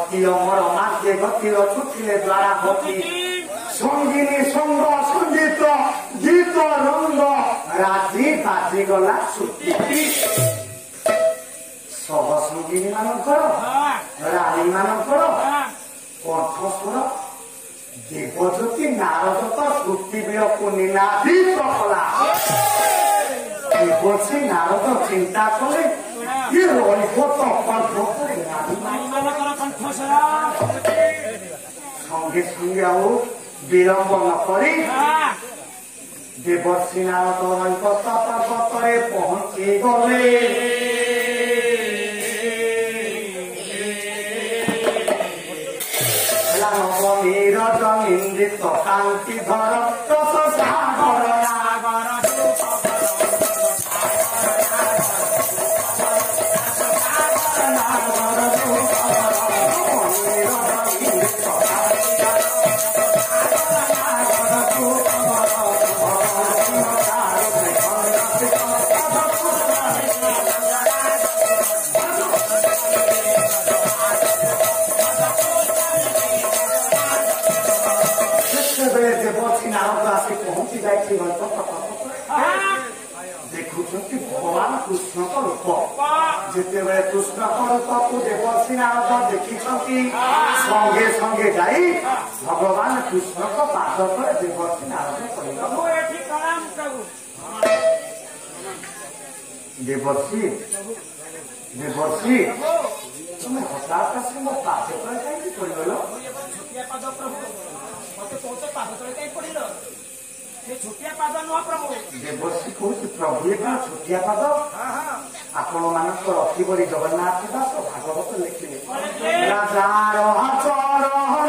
ভক্তি অমর মাঝে গতির ছুটিলে দ্বারা ভক্তি সঙ্গিনী সঙ্গ সঙ্গীত গীত রঙ্গ রাত্রি বাজি গলা ছুটি সহ সঙ্গিনী মানଙ୍କର রানী ମାନଙ୍କର কণ্ঠস্বর দেবজ্যোতি নারদত শ্রুতিবিরକୁ ନିନାଦିତ କଲା। ଦେବଶ୍ରୀ ନାରଦ ଚିନ୍ତା କଲେ କି ରହିବ ତ କଣ୍ଠରେ ସଙ୍ଗେ ସଙ୍ଗେ ଆଉ ବିଳମ୍ବ ନ କରି ଦେବଶ୍ରୀ ନାରଦ ରୈବତ ପର୍ବତରେ ପହଞ୍ଚି ଗଲେ। নবনীরজ নিন্দিত কান্তি ধর রস সাগর নাগর देखुंट भगवान कृष्ण रूप जिते कृष्ण रूप को देवर्षि नारद देखी संगे संगे जाई भगवान कृष्ण को पाद पर देवर्षि नारद देवर्षि देवर्षि तुम हठात आसी मो पाद पर पड़गल देवर्षि कौन प्रभु ये छोटिया पाद आपण मान रखिबरी जगन्नाथ दास भागवत लिखिले राजार चरण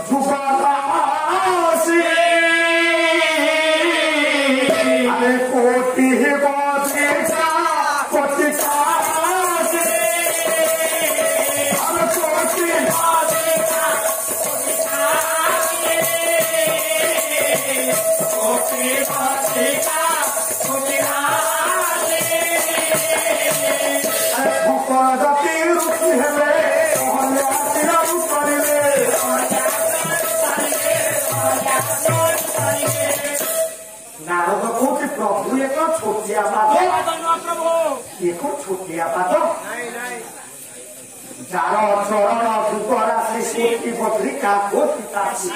जुगदासी अरे कोटि बजे कोटि कासी अरे कोटि बजे नारद कौन प्रभु एक छोटिया पाद एक छोटिया पाद जार चरण जुगराशि कोटि बद्रिका कोटि काशी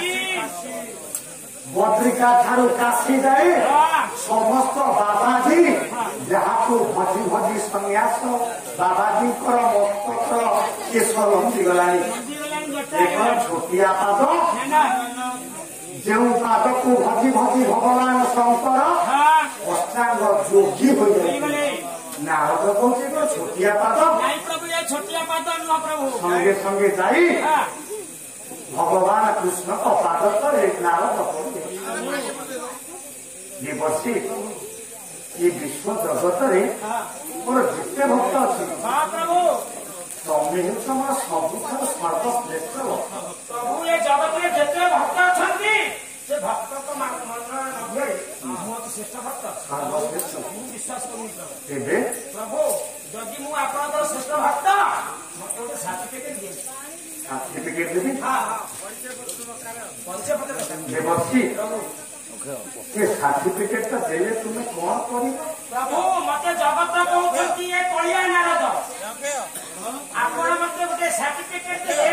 बद्रिका ठारू काशी जाए समस्त बाबाजी जहाँ को भजी भजी संन्यास बाबाजी मस्तक केश लंबी गलानी एक छोटिया पाद जो पाद को भजी भजी भगवान शंकर अष्टांग योगी हो जाए नारद कौन छोटिया पाद संगे संगे जाई भगवान कृष्ण को पाद पर नारद देवर्षि ये विश्व जगत मोर जिते भक्त अच्छे तमें मोर सबुठ सर्वश्रेष्ठ प्रभु ये जगत में जिते भक्त अच्छा से भक्त को श्रेष्ठ भक्त सर्वश्रेष्ठ विश्वास करूँ प्रभु जदि मु आप श्रेष्ठ भक्त मत गोटे सर्टिफिकेट दिए सर्टिफिकेट देवी देवर्षि ये सर्टिफिकेट तो देले तुम्हें कौन करी प्रभु मत जगत कहते ये कलिया नारद आपण मत गोटे सर्टिफिकेट दे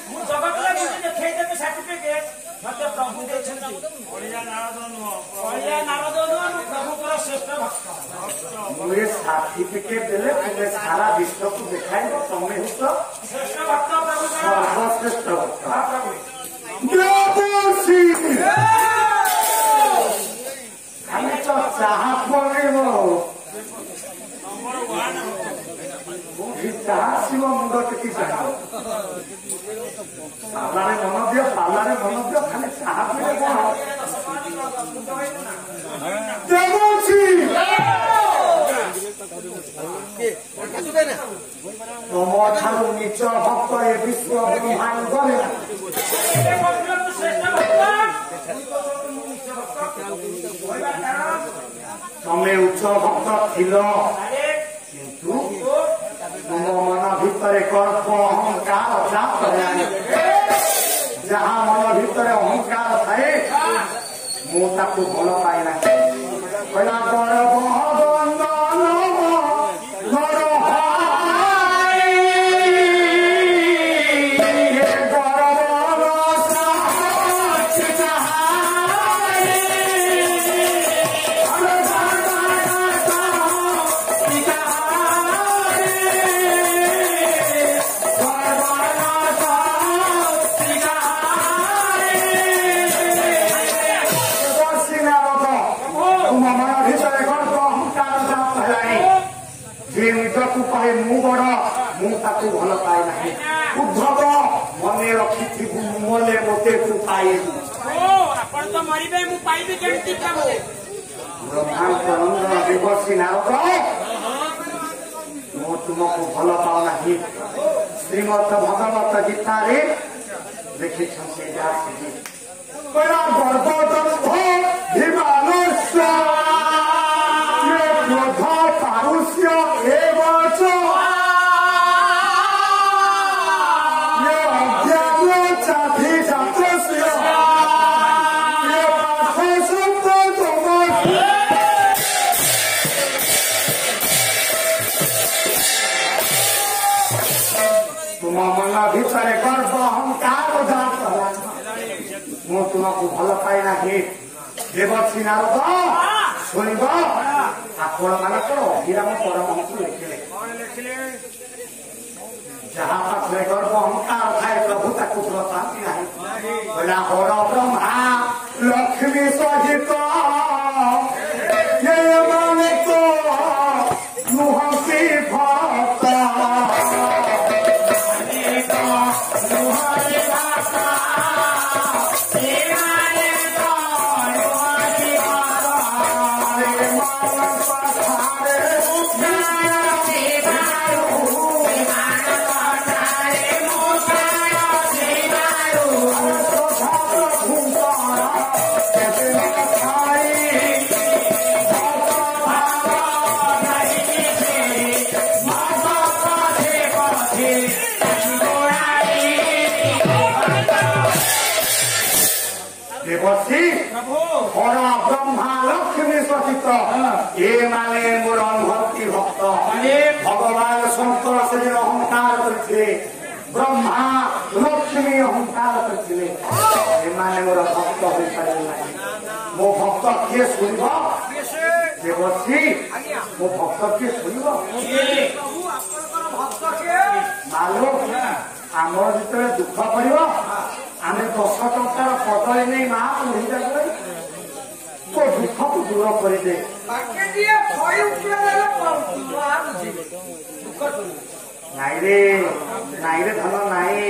मु जगत देखई देवी सर्टिफिकेट मत प्रभु देछंती कलिया नारद नुह प्रभु श्रेष्ठ भक्त मुझे सर्टिफिकेट देले तुम्हें सारा विश्व को दिखाई तुम्हें श्रेष्ठ भक्त प्रभु सर्वश्रेष्ठ भक्त प्रभु देवर्षि हमें तो चाह पड़े चाह शिव मुंड टेकी चाह पालारे मन दियो खाली चाह पड़े देवर्षि तुम ठारू नीच भक्त ए विश्व ब्रह्मांड तमें उच्च भक्त थिल किंतु तुम मन ଭିତରେ ଗର୍ବ ଅହଙ୍କାର ଚାପ ହେଲାଣି। ଯାହା ମନ ଭିତରେ ଅହଙ୍କାର ଥାଏ ମୁଁ ତାକୁ ଭଲ ପାଇନା। କହିଲା ଗର୍ବ ମୁଁ ବଡ ମୁଁ ତାକୁ ଭଲ ପାଏ ନାହିଁ। ଉଦ୍ଧବ ମନେ ରଖିଥିବୁ ମନେ ମୋତେ ତୁ ପାଇବୁ। ଆପଣ ତ ମରିବେ ମୁଁ ପାଇବି କେମିତି ପ୍ରଭୁ? ବ୍ରହ୍ମାଙ୍କ ନନ୍ଦନ ଦେବର୍ଷି ନାରଦ ମୁଁ ତୁମକୁ ଭଲ ପାଉ ନାହିଁ। ଶ୍ରୀମଦ ଭଗବତ ଗୀତାରେ ଲେଖିଛନ୍ତି କହିଲା ଗର୍ଭଦମ୍ଭ ହିମାନସ୍ୟ କ୍ରୋଧ ପାରୁଷ୍ୟ ଏବଚ ଅଜ୍ଞାନ ଚାଧି ଜାତସ୍ୟ ତୁମ ମନ ଭିତରେ ଗର୍ବ ଅହଙ୍କାର ଜାତ ମୁଁ ତୁମକୁ ଭଲ ପାଏ ନାହିଁ। ଦେବର୍ଷି ନାରଦ ଶୁଣିବ ଆପଣ ମାନଙ୍କର ଅଭିରାମ ପରମହଂସ ଲେଖିଲେ ଯାହା ପାଖରେ ଗର୍ବ ଅହଙ୍କାର ଥାଏ ପ୍ରଭୁ ତାକୁ ଭଲ ପାଆନ୍ତି ନାହିଁ। କହିଲା ହର ବ୍ରହ୍ମା ଲକ୍ଷ୍ମୀ ସହିତ ମାନେ ତ ନୁହନ୍ତି ଭକ୍ତ हर ब्रह्मा लक्ष्मी सहित ये माने मोर अनुभूति भक्त भगवान शंकर से अहंकार करते ब्रह्मा लक्ष्मी अहंकार करते मोर भक्त हो पारे मो भक्त किए शुण देवर्षि मो भक्त किए शुण मालो आमर जो दुख पड़ आम 10 टंकार कदली नहीं माँ बुढ़ी तो दुख को दूर कर दे नाई रे धन नाई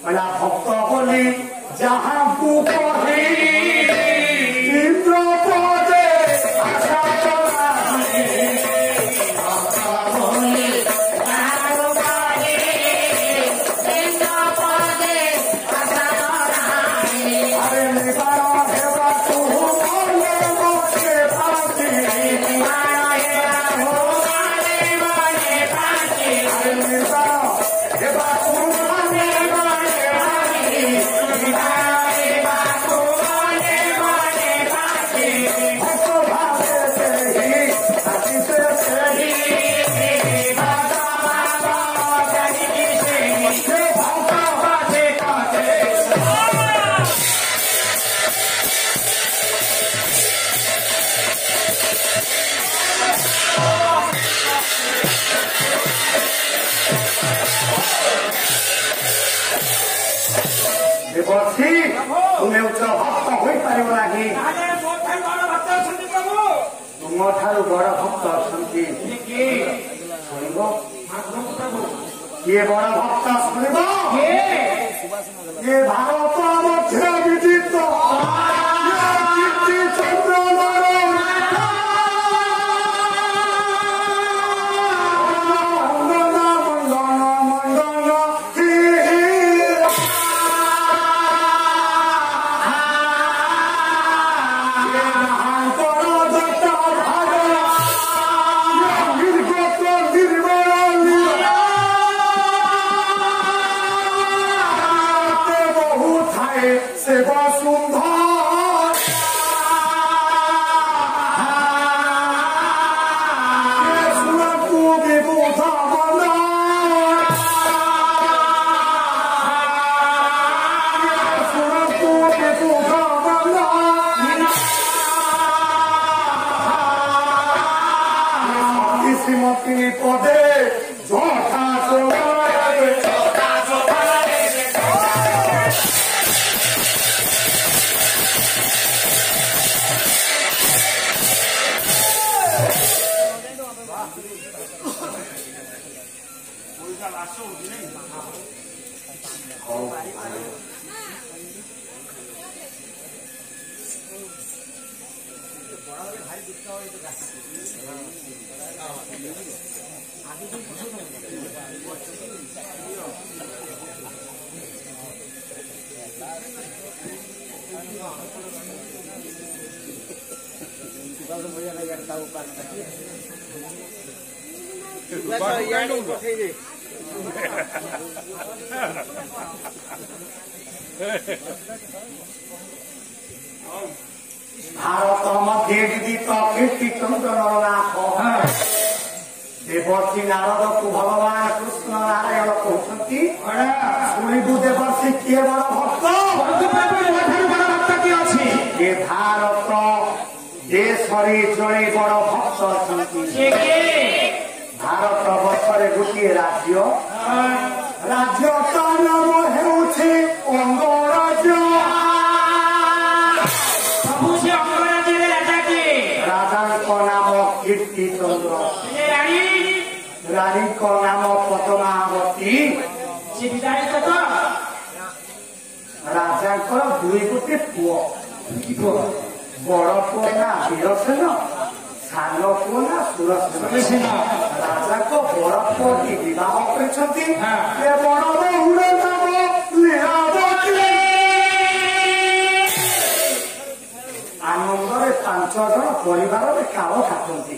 कहला भक्त बोली जहाँ को कहे इंद्र पदे आशा तुम्हें उच्च भक्त हो पार नहीं तुम ठार बड़ भक्त अच्छा किए बड़ भक्त शुण ये भारत मध्य विदित শ্রীমতী পদে যথা भारत मध्य विदित कीर्तिचंद्र नरनाथ देवर्षि नारद को भगवान कृष्ण नारायण कहते शुणु देवर्षि किए बड़ भक्त ये भारत देश जड़े बड़ भक्त भारत वर्ष गोटे राज्य राज्य नाम होउछे अंगराज्य नाम कीर्तिचंद्र रानी को नाम पद्मावती राजा दुई गोटे पुओ बड़ पुओ ना वीरसेन सान पुओ ना सुरसेन राजा को बड़ पुओ की विवाह करछथि ए बड़ बहुर नाम लीलावती आनंदरे 5 जन परिवार काल काटती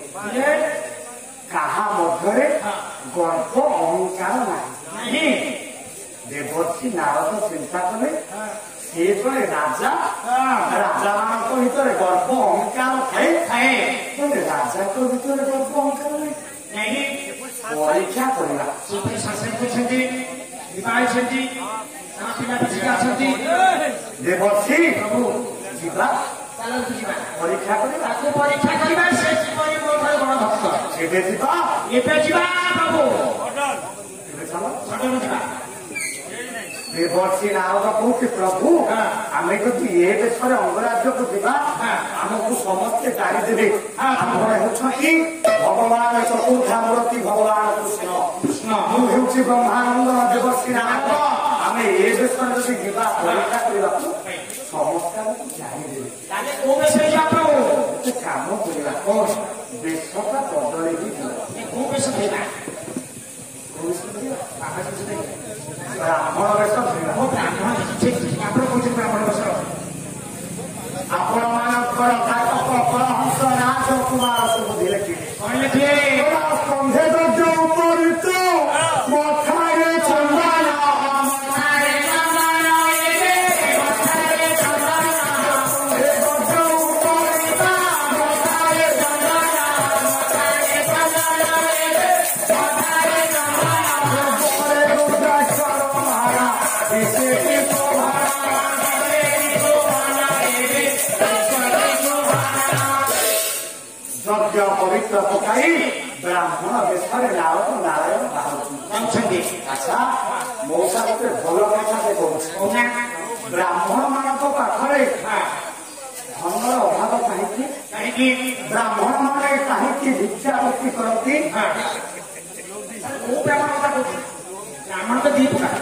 कहा मध्य गर्भ अहंकार नहीं देवर्षि नारद चिंता कले से जड़े राजा राजा मान भर गर्भ अहंकार थाए राजा भर गर्भ अहंकार नहीं परीक्षा करवा देवर्षि जीवा परीक्षा देवर्षि नारद कहते प्रभु आम जदि ए देश अंगराज्य को जीवा आमको समस्ते गाड़ी देवे होती भगवान चतुर्थामूर्ति भगवान कृष्ण मुझे ब्रह्मानंद देवर्षि नारद आम ए देश जदि जीवा परीक्षा करने समस्त जादेवे काम करवा देशटा बदल ब्राह्मण वेश आपण मानकर घातक परहंस राज कुमार सब बुझे स्कंधे दर्ज उपरित मथारे चंदन पवित्र पकाई ब्राह्मण देश नारद नारायण बाहर अच्छा मौसा गोटे भल कथा कहूँ ब्राह्मण मान पाखे धनर अभाव कहीं ब्राह्मण मान कहीं भिक्षावृत्ति करती ब्राह्मण तो दी प्रकार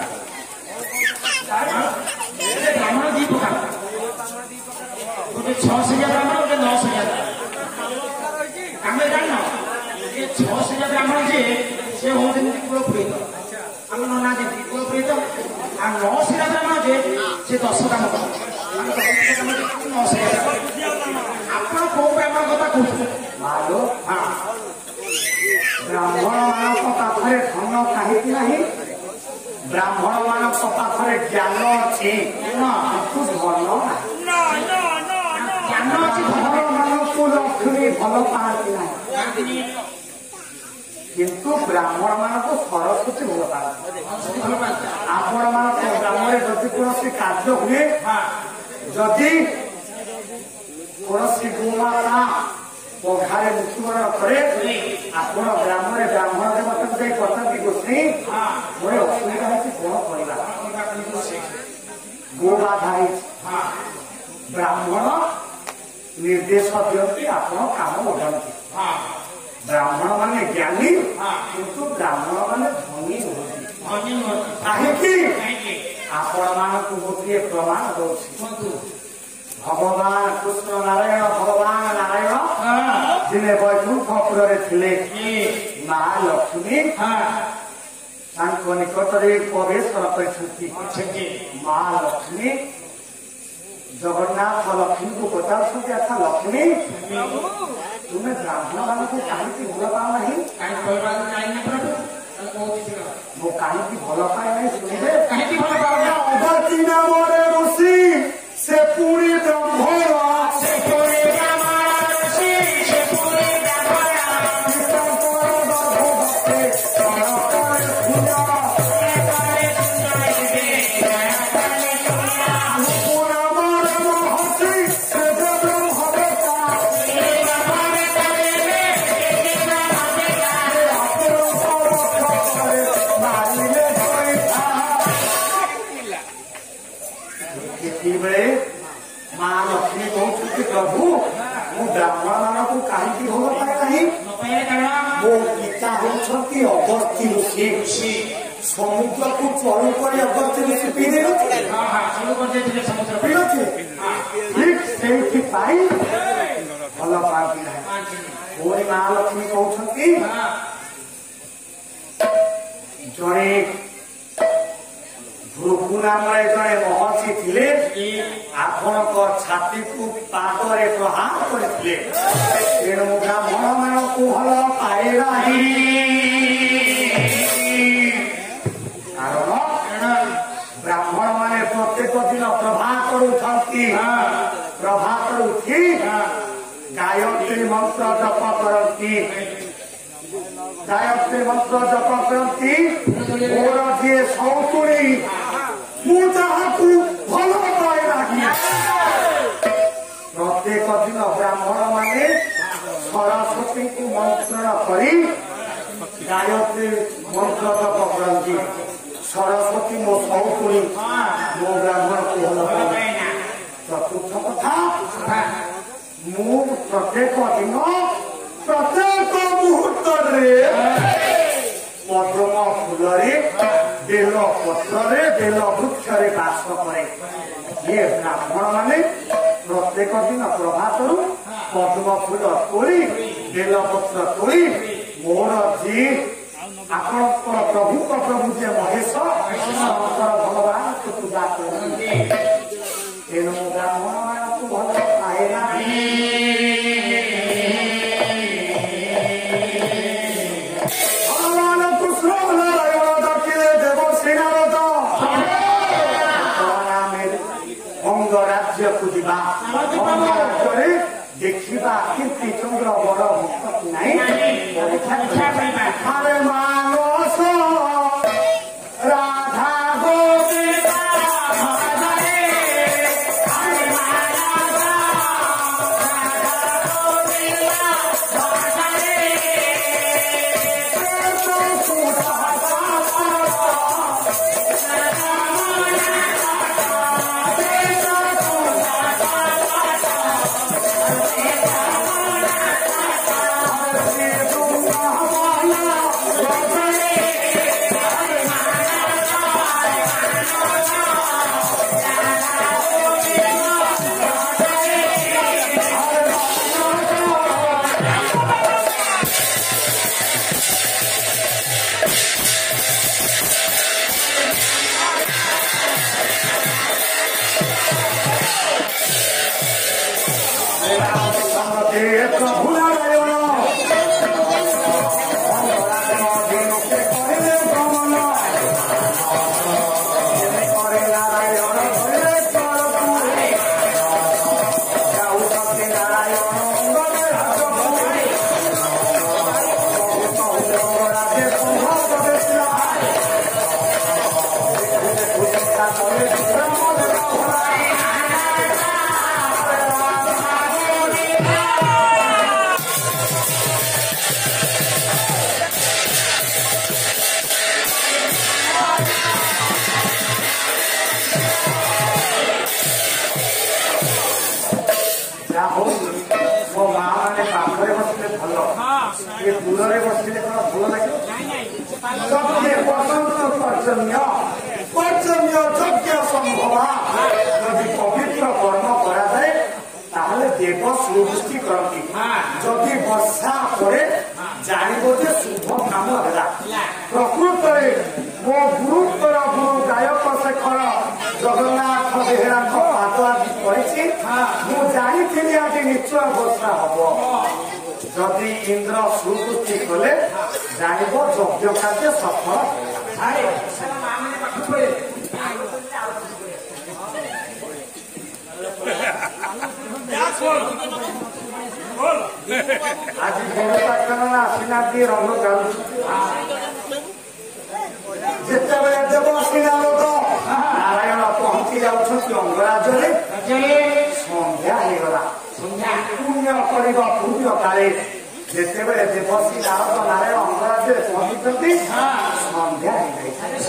ब्राह्मण दी प्रकार गोटे 6 ब्राह्मण गोटे 9 आम जान ये 6 ब्राह्मण जी से होती कुलपुरोहित आम नना जी कुलपुरोहित आ 9 ब्राह्मण जी से 10 काम आप कौ ब्राह्मण कथा कहते हाँ ब्राह्मण मान पाखे धन कहीं ना ब्राह्मण मान पाखे ज्ञान अच्छे ज्ञान अच्छी धन मानक लक्ष्मी भल पाती किंतु ब्राह्मण मानक सरस्वती भल पाती आपण मान ग्राम जदि कौन कार्य हुए जदि कौन गोमाता ପଘାରେ ମୃତ୍ୟୁବରଣ କରେ ଆପଣ ଗ୍ରାମରେ ବ୍ରାହ୍ମଣ ଦେବତାଙ୍କୁ ଯାଇ ପଚାରନ୍ତି ଗୋଷ୍ଠୀ ମୋର ଅସୁବିଧା ହେଉଛି କଣ କରିବା ଗୋବାଧା ହେଇଛି ବ୍ରାହ୍ମଣ ନିର୍ଦ୍ଦେଶ ଦିଅନ୍ତି ଆପଣ କାମ ବଢ଼ାନ୍ତି ବ୍ରାହ୍ମଣ ମାନେ ଜ୍ଞାନୀ କିନ୍ତୁ ବ୍ରାହ୍ମଣ ମାନେ ଧନୀ ନୁହନ୍ତି କାହିଁକି ଆପଣ ମାନଙ୍କୁ ଗୋଟିଏ ପ୍ରମାଣ ଦଉଛି ଭଗବାନ କୃଷ୍ଣ ନାରାୟଣ ଭଗବାନ ନାରାୟଣ ଦିନେ ବୈକୁଣ୍ଠପୁରରେ ଥିଲେ ମା ଲକ୍ଷ୍ମୀ ତାଙ୍କ ନିକଟରେ ପ୍ରବେଶ କରିଛନ୍ତି ମା ଲକ୍ଷ୍ମୀ ଜଗନ୍ନାଥ ଲକ୍ଷ୍ମୀଙ୍କୁ ପଚାରୁଛନ୍ତି ଆଚ୍ଛା ଲକ୍ଷ୍ମୀ ତୁମେ ବ୍ରାହ୍ମଣ ମାନଙ୍କୁ କାହିଁକି ଭଲ ପାଅ ନାହିଁ ମୁଁ କାହିଁକି ଭଲ ପାଏ ନାହିଁ ଶୁଣିବେ କାହିଁକି ଭଲ ପାଅ ଅଗତି ନାମରେ ଋଷି ସେ ପୁଣି ବ୍ରାହ୍ମଣ ମା ଲକ୍ଷ୍ମୀ କହୁଛନ୍ତି ପ୍ରଭୁ ମୁଁ ବ୍ରାହ୍ମଣ ମାନଙ୍କୁ କାହିଁକି ଭଲ ପାଏ ନାହିଁ ମୋ ପିତା ହେଉଛନ୍ତି ଅଗସ୍ତ୍ୟ ଋଷି ସମୁଦ୍ରକୁ ଚଳୁ କରି ଅଗସ୍ତ୍ୟ ଋଷି ପିଇ ଦେଇନଥିଲେ ସେଇଥିପାଇଁ ଭଲ ପାଆନ୍ତି ନାହିଁ ପୁଣି ମା ଲକ୍ଷ୍ମୀ କହୁଛନ୍ତି ଜଣେ ଭୃଗୁ ନାମରେ ଜଣେ ମହର୍ଷି ଥିଲେ ଆପଣଙ୍କ ଛାତିକୁ ପାଦରେ ପ୍ରହାର କରିଥିଲେ ତେଣୁ ବ୍ରାହ୍ମଣ ମାନଙ୍କୁ ଭଲ ପାଏ ନାହିଁ କାରଣ ବ୍ରାହ୍ମଣ ମାନେ ପ୍ରତ୍ୟେକ ଦିନ ପ୍ରଭାତରୁ ଉଠନ୍ତି ପ୍ରଭାତରୁ ଉଠି ଗାୟତ୍ରୀ ମନ୍ତ୍ର ଜପ କରନ୍ତି ଗାୟତ୍ରୀ ମନ୍ତ୍ର ଜପ କରନ୍ତି ମୋର ଯିଏ ସୌତୁଣୀ ମୁଁ ତାହାକୁ ଭଲ ପାଏ ନାହିଁ ପ୍ରତ୍ୟେକ ଦିନ ବ୍ରାହ୍ମଣ ମାନେ ସରସ୍ୱତୀଙ୍କୁ ମନ୍ତ୍ରଣ କରି ଗାୟତ୍ରୀ ମନ୍ତ୍ର ଜପ କରନ୍ତି ସରସ୍ୱତୀ ମୋ ସୌତୁଣୀ ମୋ ବ୍ରାହ୍ମଣକୁ ଭଲ ପାଏ ଚତୁର୍ଥ କଥା ମୁଁ ପ୍ରତ୍ୟେକ ଦିନ ପ୍ରତ୍ୟେକ ମୁହୂର୍ତ୍ତରେ ପଦ୍ମ ଫୁଲରେ ବେଲ ପତ୍ରରେ ବେଲ ବୃକ୍ଷରେ ବାସ କରେ ଇଏ ବ୍ରାହ୍ମଣ ମାନେ ପ୍ରତ୍ୟେକ ଦିନ ପ୍ରଭାତରୁ ପଦ୍ମ ଫୁଲ ତୋଳି ବେଲ ପତ୍ର ତୋଳି ମୋର ଯିଏ ଆପଣଙ୍କର ପ୍ରଭୁଙ୍କ ପ୍ରଭୁ ଯେ ମହେଶ ଶଙ୍କର ଭଗବାନଙ୍କୁ ପୂଜା କରନ୍ତି ତେଣୁ ବ୍ରାହ୍ମଣ ମାନଙ୍କୁ ଭଲ ପାଏ ନାହିଁ ରାଜ୍ୟକୁ ଯିବା ରାଜ୍ୟରେ ଦେଖିବା କୀର୍ତ୍ତି ଚନ୍ଦ୍ର ବଡ ମୁକ୍ତ କି ନାହିଁ ଆରେ ମାନସ ରାଧା Oh, सबके बसंत पर्जन्य यज्ञ संभवा यदि पवित्र कर्म करा जाए ताहले देव सृष्टि करती जदि वर्षा पड़े जानव जे शुभ काम है प्रकृत मो गुरुतर गुरु गायक शेखर जगन्नाथ बेहेरा पाद आदि पड़ी मुझी आज निश्चय वर्षा हम जदि इंद्र सृष्टि कले जानव यज्ञ कार्य सफल आज आसीना दिए रंग जिते देवसीना नारायण पहुंची जाऊँगी अंगराज संध्या होगा पुण्य करवा पुण्य काले जिते देवसी नारद नारायण अंगराज पहुंची संध्या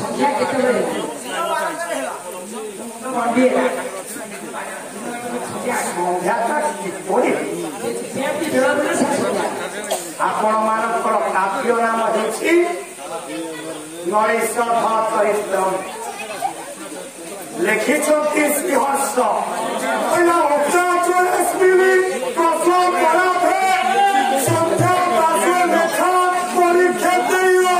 संध्या संध्याटा किपरि आपण मानकर काव्य नाम होछि नरेश चरित्र लिखिछन्ति श्रीहर्ष पहिला संध्या पासे लेखा परीक्षा दियो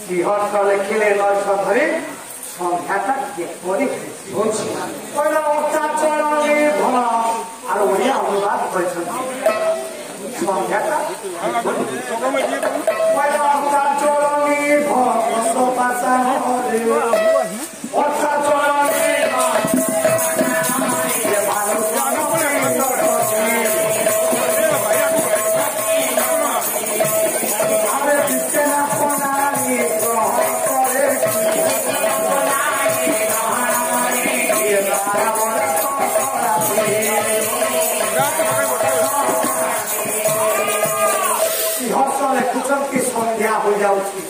श्रीहर्ष लिखिले नरेश धरी संध्याटा किपरि पहिला चरणे भल आर ओडिया अनुवाद କରିଛନ୍ତି संध्याटा पहिला चरणे भल पासान चरणे की संध्या हो जाऊँगी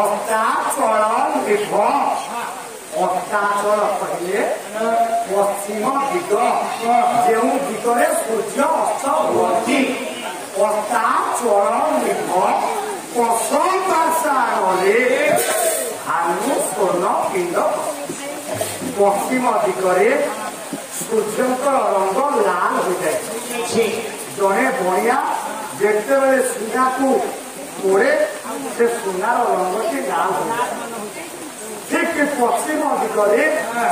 अत्याचल लिख अत्याचल कहले पश्चिम दिग जो दिगरे सूर्य अस्त हुए अत्याचल लिख पशुपाशारे भानु स्वर्ण पिंड पश्चिम दिगरे सूर्यंकर रंग लाल हो जाए जड़े बणिया जिते बड़े सुना को मोड़े से सुनार रंग की लाल हो ठीक पश्चिम दिगरे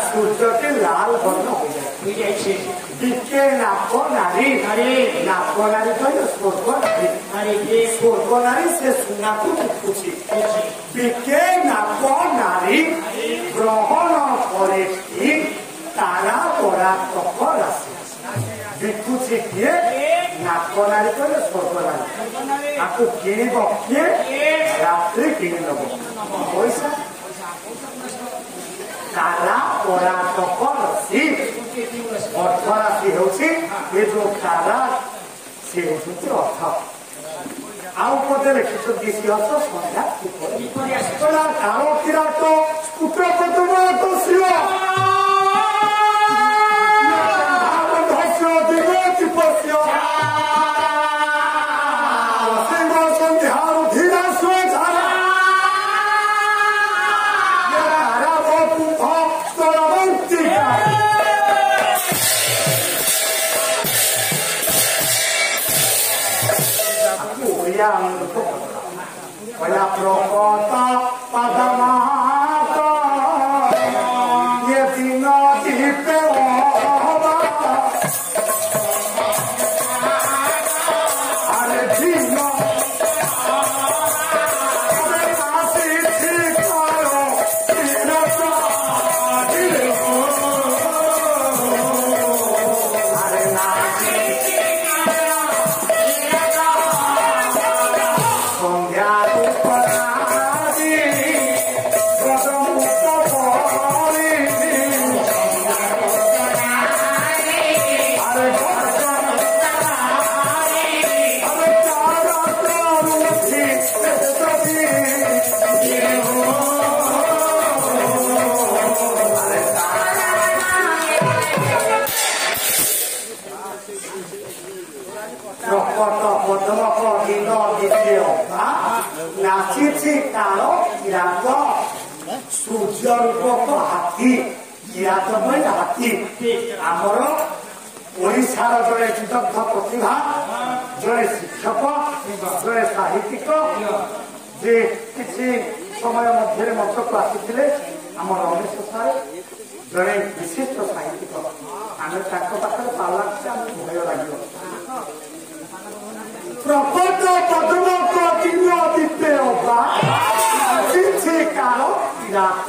सूर्यटी लाल वर्ण हो जाए दिखे नाक नारी नाक नारी कहे स्वर्ग नारी स्वर्ग नारी से सुना को दिखुची दिखे नाक नारी ग्रहण करे तारा परातक राशि दिखुची किए नाक नारी कहे स्वर्ग नारी आपको किणव किए रात्रि किणी नब पैसा तारा परातक राशि अर्थ राशि हूँ ये जो तारा से अर्थ आउ पदे लिखिं संध्या तार किराट पुत्र पद्म Shiv Wala prokota padamata yetina dipe oba are dino are pasi chikaro inata dilo are nasi संध्या କାଳ କିରାତ ସୂର୍ଯ୍ୟ ରୂପକ ହାତୀ କିରାତ ହାତୀ ଆମର ଓଡ଼ିଶାର ଜଣେ ବିଦଗ୍ଧ ପ୍ରତିଭା ଜଣେ ଶିକ୍ଷକ ଜଣେ ସାହିତ୍ୟିକ ଯେ କିଛି ସମୟ ମଧ୍ୟରେ ମଞ୍ଚକୁ ଆସିଥିଲେ ଆମ ରମେଶ ସାର୍ ଜଣେ ବିଶିଷ୍ଟ ସାହିତ୍ୟିକ ଆମେ ତାଙ୍କ ପାଖରେ ପାଲା ଆମକୁ ଭୟ ଲାଗିବ ପ୍ରକଟ ପଦ୍ମକ କିମ୍ବ ଦିତେ ଅବା କିଛି କାଳ କିରାତ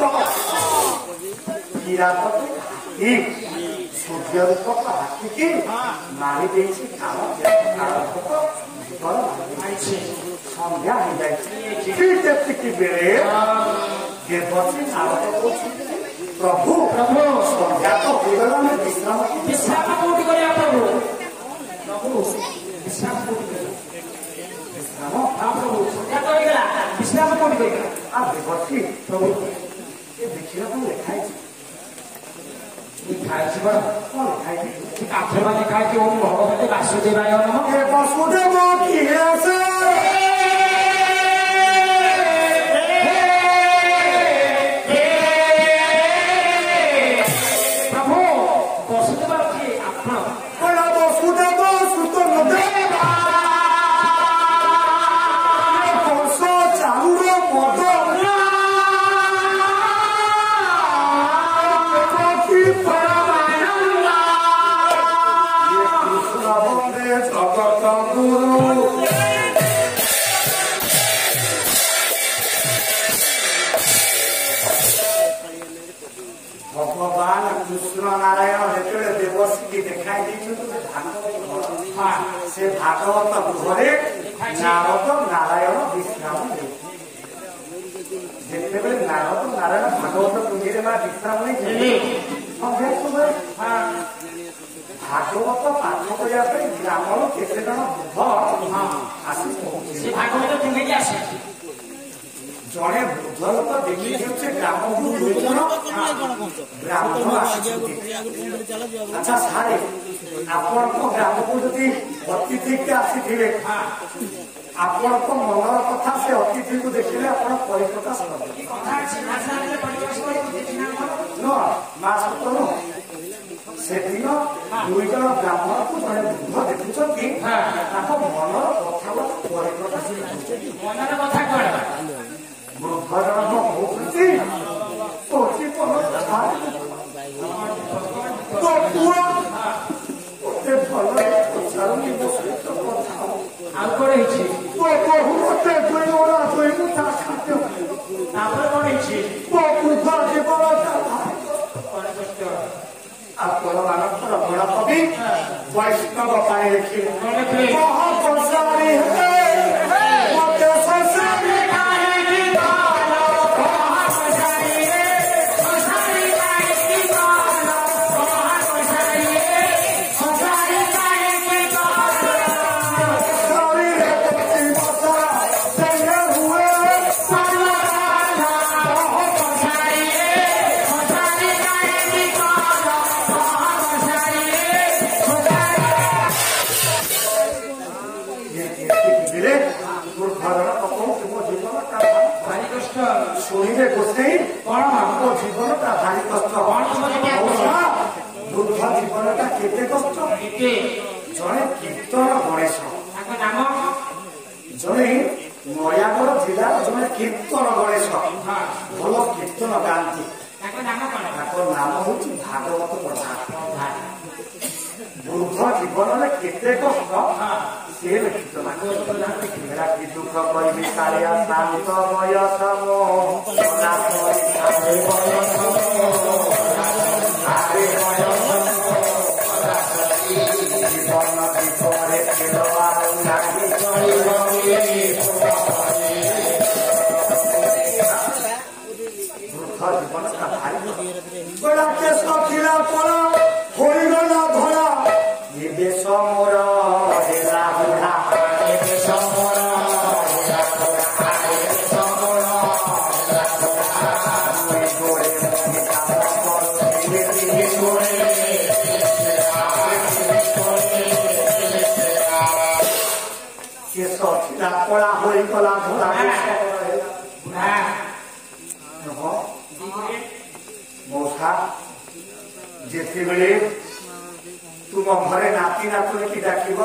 ସୂର୍ଯ୍ୟ ରୂପକ ହାତୀକି ମାରି ଦେଇଛି କାଳ ସନ୍ଧ୍ୟା ହେଇଯାଇଛି ଠିକ ଏତିକି ବେଳେ ଦେବତୀ ନାରଦ କହୁଛନ୍ତି ପ୍ରଭୁ ସନ୍ଧ୍ୟା ତ ହେଇଗଲା ଆମେ ବିଶ୍ରାମ କୋଉଠି କରିବା ପ୍ରଭୁ ବିଶ୍ରାମ କୋଉଠି କରିବା ପ୍ରଭୁ ସନ୍ଧ୍ୟା ତ ହେଇଗଲା ବିଶ୍ରାମ କୋଉଠି କରିବା ଦେବତୀ ପ୍ରଭୁ ଦେଖିବା ପାଇଁ ଲେଖା ହେଇଛି ଖାଇଛି ବଡ଼ କଣ ଖାଇଛି କାଠରେ ଖାଇଛି ଓମ୍ ଭଗବତୀ ବାସୁଦେବାୟ ନମଃ ବାସୁଦେବ କିଏ ଆସେ ପ୍ରଭୁ ବସୁଦେବ କିଏ ଆପଣ କଣ ବସୁଦେବ ସୁତ ଦେବା ବର୍ଷ ଚାଉଳ ମଦ ଭଗବାନ କୃଷ୍ଣ ନାରାୟଣ ଯେତେବେଳେ ଦେବଶ୍ରୀ ଦେଖାଇ ଦେଇଛନ୍ତି ସେ ଭାଗବତ ଗୃହରେ ନାରଦ ନାରାୟଣ ବିଶ୍ରାମ ନେଇଛନ୍ତି ଯେତେବେଳେ ନାରଦ ନାରାୟଣ ଭାଗବତ ପୁଞ୍ଜିରେ ବିଶ୍ରାମ ନେଇଛନ୍ତି ସନ୍ଧ୍ୟା ସମୟରେ ଭାଗବତ ପାଠ କରିବା ପାଇଁ ଗ୍ରାମର କେତେ ଜଣ ବୃଦ୍ଧ ଆସି ପହଞ୍ଚିଲେ ଭାଗବତ ପୁଞ୍ଜିକି ଆସେ ଜଣେ ବୃଦ୍ଧ ଲୋକ ଦେଖି ଦେଉଛି ଗ୍ରାମକୁ 2 ଜଣ ବ୍ରାହ୍ମଣ ଆସିଛନ୍ତି ଆଚ୍ଛା ସାରେ ଆପଣଙ୍କ ଗ୍ରାମକୁ ଯଦି ଅତିଥିକି ଆସିଥିବେ ଆପଣଙ୍କ ମନର କଥା ସେ ଅତିଥିକୁ ଦେଖିଲେ ଆପଣ ପରିପ୍ରକାଶ କରିବେ ସେଦିନ 2 ଜଣ ବ୍ରାହ୍ମଣକୁ ଜଣେ ବୃଦ୍ଧ ଦେଖୁଛନ୍ତି ତାଙ୍କ ମନର କଥା ପରିପ୍ରକାଶ ମନର କଥା କଣ ବୃଦ୍ଧ ଜଣକ କହୁଛନ୍ତି ଆଉ କଣ ହେଇଛି ତାପରେ କଣ ହେଇଛି ଆପଣ ମାନଙ୍କର ବଡ଼ କବି ବୈଷ୍ଣବ ପାଣି ଲେଖିଲେ ଶୁଣିବେ ଗୋସେଇ କଣ ମୋ ଜୀବନଟା ଭାରି କଷ୍ଟ ବୃଦ୍ଧ ଜୀବନଟା କେତେ କଷ୍ଟ ଜଣେ କୀର୍ତ୍ତନ ଗଣେଶ ଜଣେ ନୟାଗଡ଼ ଜିଲ୍ଲାର ଜଣେ କୀର୍ତ୍ତନ ଗଣେଶ ଭଲ କୀର୍ତ୍ତନ ଗାଆନ୍ତି ତାଙ୍କ ନାମ ହଉଛି ଭାଗବତ ପ୍ରଧାନ ବୃଦ୍ଧ ଜୀବନରେ କେତେ କଷ୍ଟ ସେ ଲେଖିତ କି ଦୁଃଖ କରିବି କାଳିଆ ଶାନ୍ତ ବୟସ ଜୀବନ ଦୀପରେ ଖେଳ ଜୀବନଟା ଭାରି ଗଲା କେଶ ଥିଲା ପର ହୋଇଗଲା ଧରା ଏବେ ସମର କଳା ହୋଇଗଲା ଧରା ଯେତେବେଳେ ତୁମ ଘରେ ନାତି ନାତୁଣୀ ଡାକିବ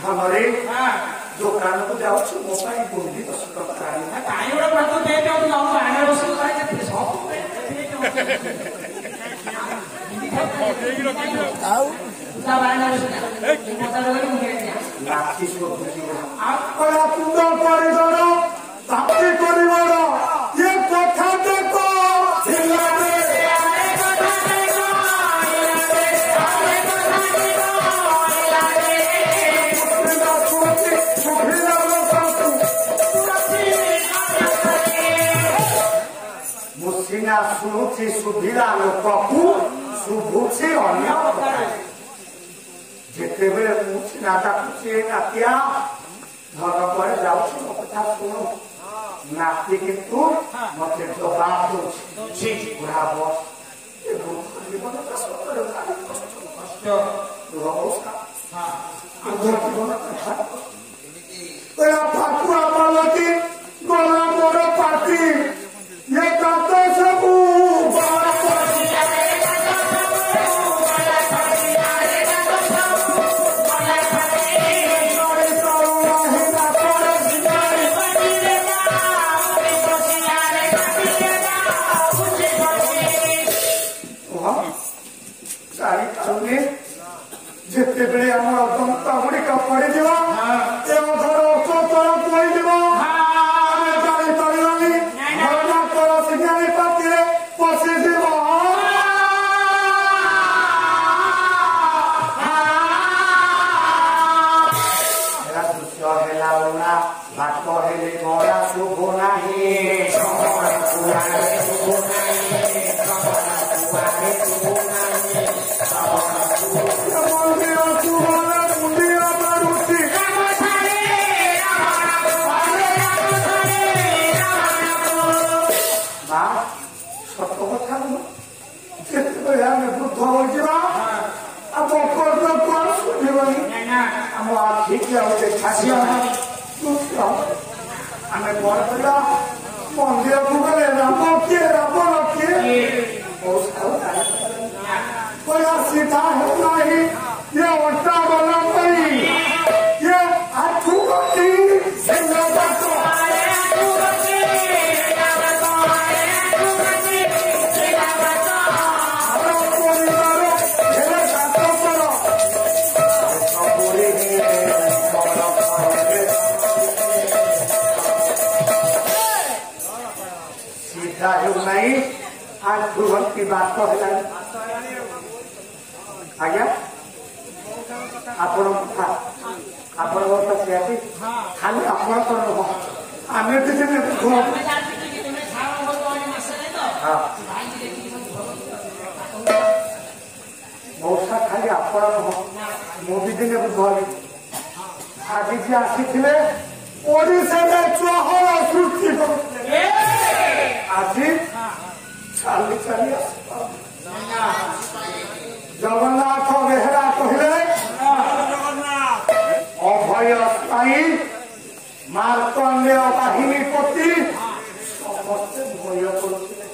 ଧନରେ ଦୋକାନକୁ ଯାଉଛୁ ମୋ ପାଇଁ ବୁନ୍ଦି 10 ଟଙ୍କା ନାତି ତୁଣ୍ଡ କରିଦର ତାତି କରିବର ଏ କଥା ଦେଖ ମୁସିନା ଶୁଣୁଛି ସୁଭିଲା ଲୋକକୁ ଶୁଭୁଛି ଅନ୍ୟ ଯେତେବେଳେ ମୁଁ ସିନା ଡାକୁଛି ନାତିଆ ଘର ପରେ ଯାଉଛି ମୋ କଥା ଶୁଣୁ ନାତି କିନ୍ତୁ ମତେ ଜବାବ ଦଉଛି ବୁଢା ବସ ଜୀବନଟା ସତରେ ଫାକୁଆ ପାଲଟି ଗଲା ମୋର ପାଟି ये कातो सबू ଯେତେବେଳେ ଆମର ଦନ୍ତ ଗୁଡିକ ପଡିଯିବ ଏ ଅଧର ଅସତର ପଡିଯିବ ଆମେ ଜାଣିପାରିବାନି ଘରଣାକର ସିଂହାଣୀ ପାତିରେ ପଶିଯିବ ଦୃଶ୍ୟ ହେଲା ଉଣା ଭାତ ହେଲେ ଗଳା ଶୁଭ ନାହିଁ ଯେତେବେଳେ ଆମେ ବୃଦ୍ଧ ହୋଇଯିବା ଆମ କର୍ଣ୍ଣକୁ ଆଉ ଶୁଣିବନି ଆମ ଆଖିକି ଆଉ ଦେଖାଯିବନି ଆମେ କଣ କରିବା ମନ୍ଦିରକୁ ଗଲେ ରାମ କିଏ ରାବଣ କିଏ ସିଧା ହେଉନାହିଁ ଇଏ ଅଣ୍ଟା ଗଲା ପାଇଁ ଇଏ ଆଠୁ ଗତି ହେଉନାହିଁ ଆଠୁ ଗତି ବାଟ ହେଲାଣି ଆଜ୍ଞା ଆପଣଙ୍କ କଥା ଆପଣଙ୍କର ତ ସେଆଟି ଖାଲି ଆପଣଙ୍କର ନୁହଁ ଆମେ ବି ଦିନେ ମଉସା ଖାଲି ଆପଣ ନୁହଁ ମୁଁ ବି ଦିନେ ବୁଝି ଆଜି ଯିଏ ଆସିଥିଲେ ଓଡ଼ିଶାରେ ଚହଳ ସୃଷ୍ଟି କରୁଥିଲେ ଆଜି ଚାଲି ଚାଲି ଜଗନ୍ନାଥ ବେହେରା କହିଲେ ଅଭୟ ସ୍ଥାୟୀ ମାର୍କଣ୍ଡେୟ ବାହିନୀ ପ୍ରତି ସମସ୍ତେ ଭୟ କରୁଥିଲେ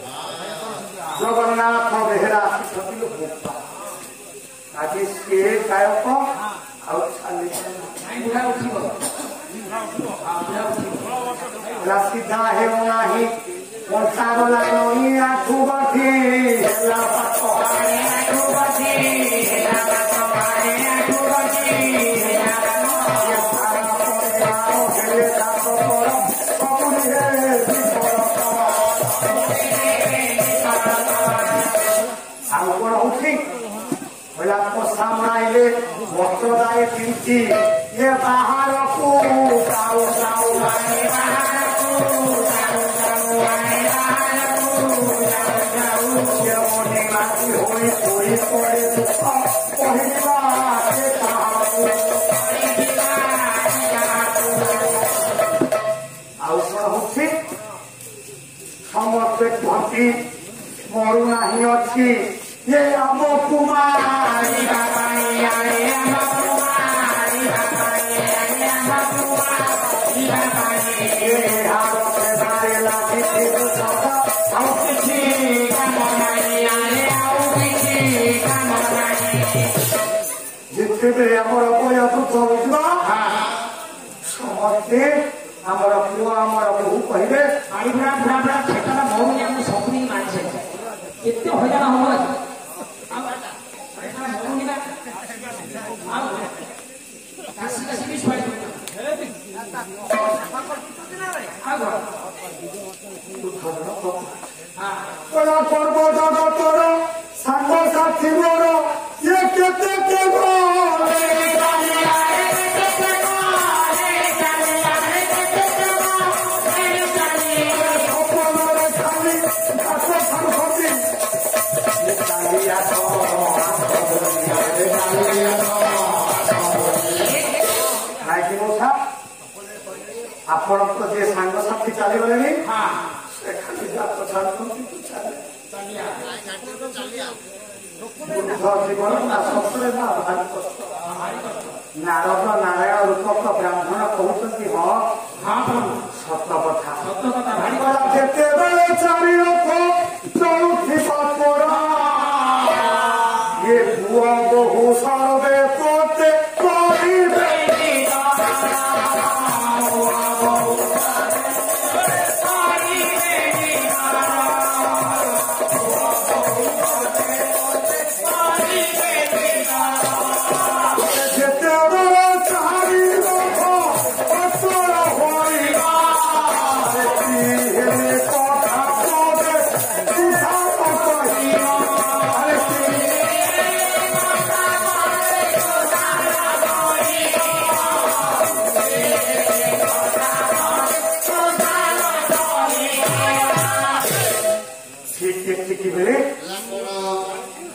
ଜଗନ୍ନାଥ ବେହେରା ଆସିଛନ୍ତି ଆଜି ସିଏ ଗାୟକ ଆଉ ଚାଲି ସିଧା ହେଉନାହିଁ ପଞ୍ଚାଗଲା ନଈ ଆଠୁ ବାଠି ହେଲା ପାଠ ଆଉ କଣ ହଉଛି କହିଲା ପୋଷା ମରାଇଲେ ବସ୍ତ୍ରଦାୟୀ ପିଞ୍ଚି ଇଏ ବାହାରକୁ ଯାଉ ଯାଉ ଆଉ କଣ ହଉଛି ସମସ୍ତେ କୁହନ୍ତି ମରୁନାହିଁ ଅଛି ये अबो कुमारी ଯେତେବେଳେ ଆମର ବୟବୃଦ୍ଧ ହୋଇଯିବ ସମସ୍ତେ ଆମର ପୁଅ ଆମର ବୋହୂ କହିବେ ସବୁଦିନ ମାନିছে କେତେ ହଇରାଣ ହବ କାଶି କାଶି ବି ଶୁଆଇ ପର୍ବ ଜଗତର ସାଙ୍ଗସାଥି ମୋର ଇଏ କେତେ ଆପଣଙ୍କ ଯିଏ ସାଙ୍ଗସାଥି ଚାଲିଗଲେଣି ସେ ଖାଲି ଜାତ ଛାଡୁଛନ୍ତି ବୃଦ୍ଧ ଜୀବନ ନା ସତରେ ନା ଭାରି କଷ୍ଟ। ନାରଦ ନାରାୟଣ ରୂପକ ବ୍ରାହ୍ମଣ କହୁଛନ୍ତି ହଁ ସତ କଥା ଯେତେବେଳେ ଚାରି ରଥ ଚଳୁଥିବ ତୋର ଇଏ ପୁଅ ବହୁ ସର୍ବେ ତୋତେ କରିବେ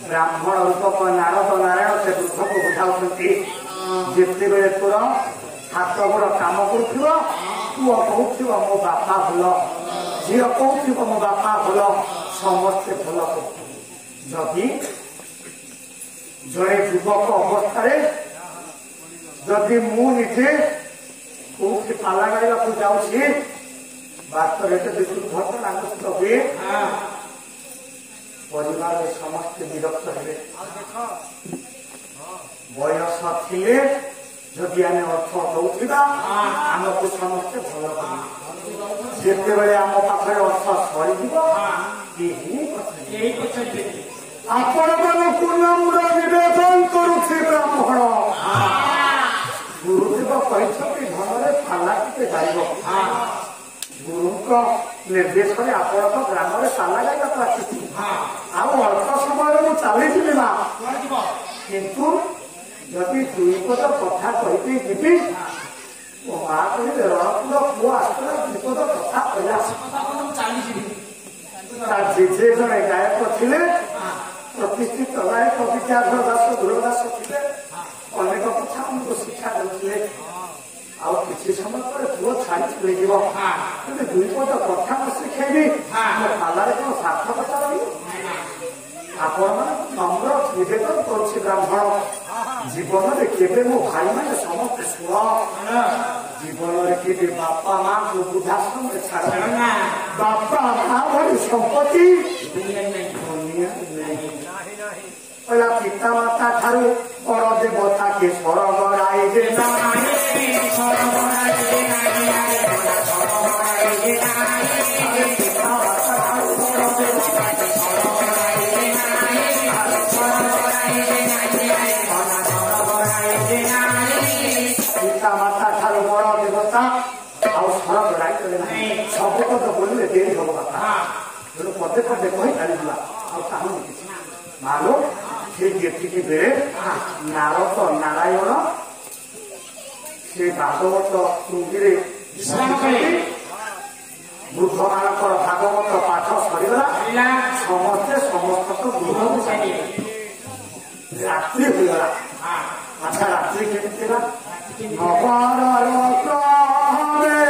ବ୍ରାହ୍ମଣ ରୂପକ ନାରଦ ନାରାୟଣ ସେ ବୃଦ୍ଧକୁ ବୁଝାଉଛନ୍ତି ଯେତେବେଳେ ତୋର ହାତ ଗୋଡ କାମ କରୁଥିବ ପୁଅ କହୁଥିବ ମୋ ବାପା ଭଲ ଝିଅ କହୁଥିବ ମୋ ବାପା ଭଲ ସମସ୍ତେ ଭଲ କରୁଥିବ। ଯଦି ଜଣେ ଯୁବକ ଅବସ୍ଥାରେ ଯଦି ମୁଁ ନିଜେ କୋଉଠି ପାଲା ଗାଇବାକୁ ଯାଉଛି ବାସ୍ତବରେ ଯଦି ଦୁର୍ଘଟଣାଗ୍ରସ୍ତ ହୁଏ ପରିବାରରେ ସମସ୍ତେ ବିରକ୍ତ ହେବେ। ବୟସ ଥିଲେ ଯଦି ଆମେ ଅର୍ଥ ଦଉଥିବା ଆମକୁ ସମସ୍ତେ ଭଲ କରିବେ। ଯେତେବେଳେ ଆମ ପାଖରେ ଅର୍ଥ ସରିଯିବ ଆପଣମାନଙ୍କୁ ନମ୍ର ନିବେଦନ କରୁଛି ବ୍ରାହ୍ମଣ ଗୁରୁଦେବ କହିଛନ୍ତି ଧନରେ ପାଲା ଟିକେ ଗାଇବ। ଗୁରୁଙ୍କ ନିର୍ଦ୍ଦେଶରେ ଆପଣଙ୍କ ଗ୍ରାମରେ ପାଲା ଗାଇବାକୁ ଆସିଛି ଆଉ ଅଳ୍ପ ସମୟରେ ମୁଁ ଚାଲିଯିବି ନା କିନ୍ତୁ ଯଦି ଦୁଇ ପଦ କଥା କହିବି ଯିବି ମୋ ମା କହିଲେ ରଣପୁର ପୁଅ ଆସିଲା ଦୁଇ ପଦ କଥା କହିଲା ତା ଜେଜେ ଜଣେ ଗାୟକ ଥିଲେ ପ୍ରତିଷ୍ଠିତ ଗାୟକ ବିଦ୍ୟାଧର ଦାସ ଗୁରୁଦାସ ଥିଲେ ଅନେକ କଥା ଆମକୁ ଶିକ୍ଷା ଦେଉଥିଲେ। ଆଉ କିଛି ସମୟ ପରେ ପୁଅ ଛାଡ଼ି ଚଳିଯିବ କିନ୍ତୁ ଦୁଇ ପଦ କଥା ମୁଁ ଶିଖେଇବି ମୋ ପାଲାରେ କଣ ସାର୍ଥକତା ରହିବ। ଆପଣମାନେ ନମ୍ର ନିବେଦନ କରୁଛି ବ୍ରାହ୍ମଣ ଜୀବନରେ କେବେ ମୋ ଭାଇମାନେ ସମସ୍ତେ ଶୁଣ ଜୀବନରେ କେବେ ବାପା ମାଙ୍କୁ ବୃଦ୍ଧାଶ୍ରମରେ ଛାଡ଼ ବାପା ମା ଭଳି ସମ୍ପତ୍ତି କହିଲା ପିତା ମାତା ଠାରୁ ବଡ଼ ଦେବତା କେ ସ୍ୱର୍ଗ ରାଇଜେ ପିତା ମାତା ଠାରୁ ବଡ଼ ଦେବତା ପିତା ମାତା ଠାରୁ ବଡ଼ ଦେବତା ଆଉ ସ୍ୱର୍ଗ ରାଇଜେ ନାହିଁ ସବୁ କଥା ବୋଲିଲେ ଡେରି ହବ ବାପା ତେଣୁ ପଦେ ପଦେ କହି ଚାଲିଯିବା ଆଉ କାହାଣୀ କିଛି ମାଲୋ ଠିକ ଏତିକି ବେଳେ ନାରଦ ନାରାୟଣ ସେ ଭାଗବତ ଶୃଙ୍ଗିରେ ବୃଦ୍ଧ ମାନଙ୍କର ଭାଗବତ ପାଠ ସରିଗଲା ସମସ୍ତେ ସମସ୍ତଙ୍କ ଗୃହକୁ ଚାଲିଲେ ରାତ୍ରି ହୋଇଗଲା। ଆଚ୍ଛା ରାତ୍ରି କେମିତି ହେଲା ନବାର ବୃଦ୍ଧ ହୋଇଗଲା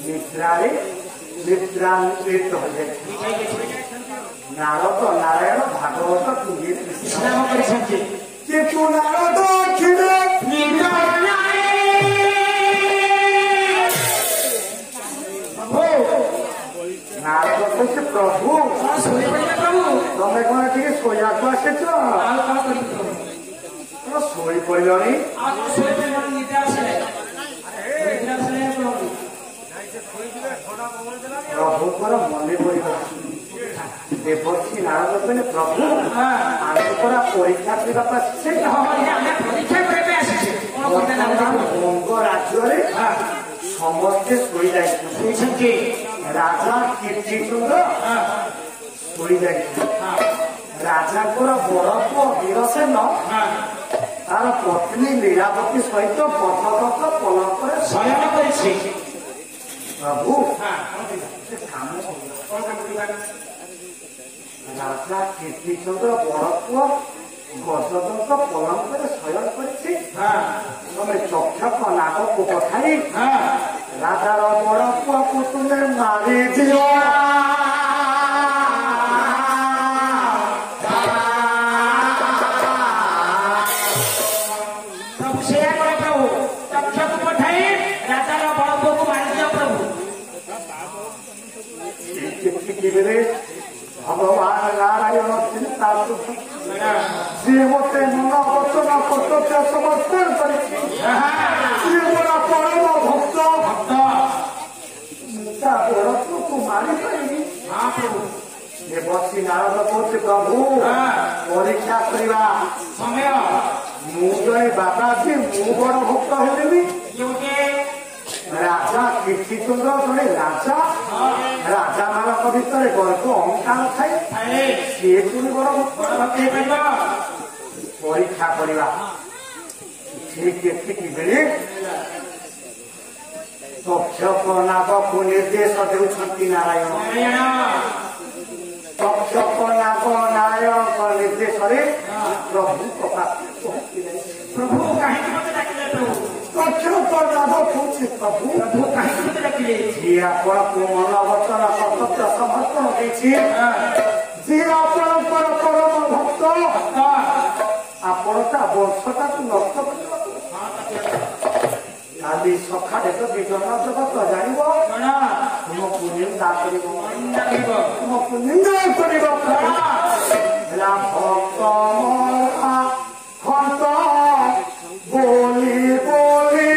निद्रारे निद्रान्वित हो जाए नारद नारायण भागवत तुझे विश्राम କରିଛନ୍ତି कि तू नारद खिले नारद कौन प्रभु तमें कौन टे शोया को आसिच शोई पड़िलनी प्रभुଙ୍କର ମନେ ପଡ଼ିବ ଦେବର୍ଷି ନାରଦ କହିଲେ ପ୍ରଭୁ ଆମେ ପରା ପରୀକ୍ଷା କରିବାକୁ ଆସିଛେ ବଙ୍ଗ ରାଜ୍ୟରେ ସମସ୍ତେ ଶୋଇଯାଇଛନ୍ତି ରାଜା କୀର୍ତ୍ତିଚନ୍ଦ୍ର ଶୋଇଯାଇଛନ୍ତି ରାଜାଙ୍କର ବଡ ପୁଅ ବୀରସେନ ତାର ପତ୍ନୀ ଲୀଳାବତୀ ସହିତ ପଥପଥ ପଲଙ୍କରେ ଶୟନ କରିଛି प्रभु काम राजा कीर्तिचंद्र बड़ पुओ गजदंत पलंक शयन करें चक्षक नाग को पठाई राजार बड़ पुओ को तुम्हें मारी दियो भगवान नारायण चिंता सी मत मन वचन कर्तव्य समर्पण कर परम भक्त को मारी पारि देवसी नारद कौच प्रभु परीक्षा करवा समय मुझे बाबा जी मु बड़ भक्त हेबी राजा कीर्तिचंद्र जड़े राजा राजा मान भितर गर्भ अहंकार थाए सी बड़ परीक्षा करवा ठीक बेले तक्षक नाग को निर्देश देउछंती नारायण तक्षक नाग नारायण निर्देश प्रभु प्रभु कहीं तक्षक नाग कौच प्रभु प्रभु कहीं जी आपण को मन वचन कर्तव्य समर्पण जी आपण परम भक्त आपण वर्षटा नष्ट काली सखा देख विजन जगत जान तुमको निंदा तुमको निंदा कर भक्त बोली बोली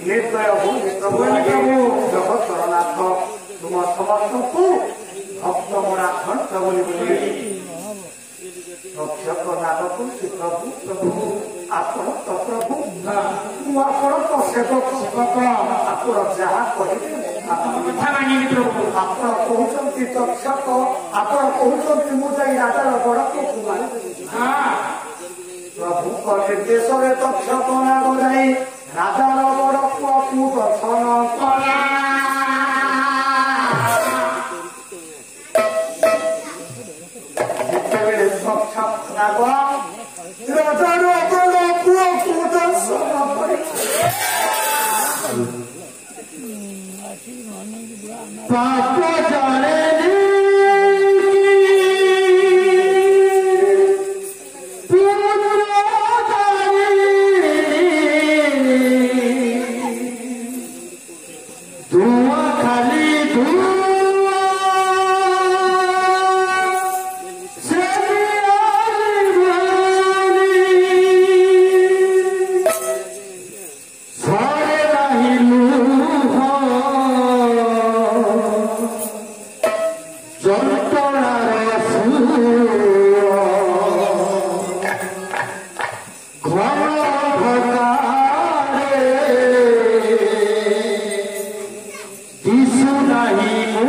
निर्दय हो जगतरनाथ तुम समस्त को भक्त मोरा खंड बोली रक्षक नाग को प्रभु प्रभु आपण तो प्रभु आपण तो सेवक सेवक आपण जहाँ कहे आपण कहते तक्षक आपण कहते मुझे राजार बड़ को प्रभु निर्देश तक्षक नाग जाई राजार बड़ पुआ को दर्शन कला जितेबले तक्षक नाग राजार बड़ पुआ को दर्शन पाप जाने दिशु नहीं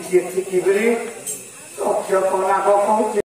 Kiek-kiek beri, tok yo konak kok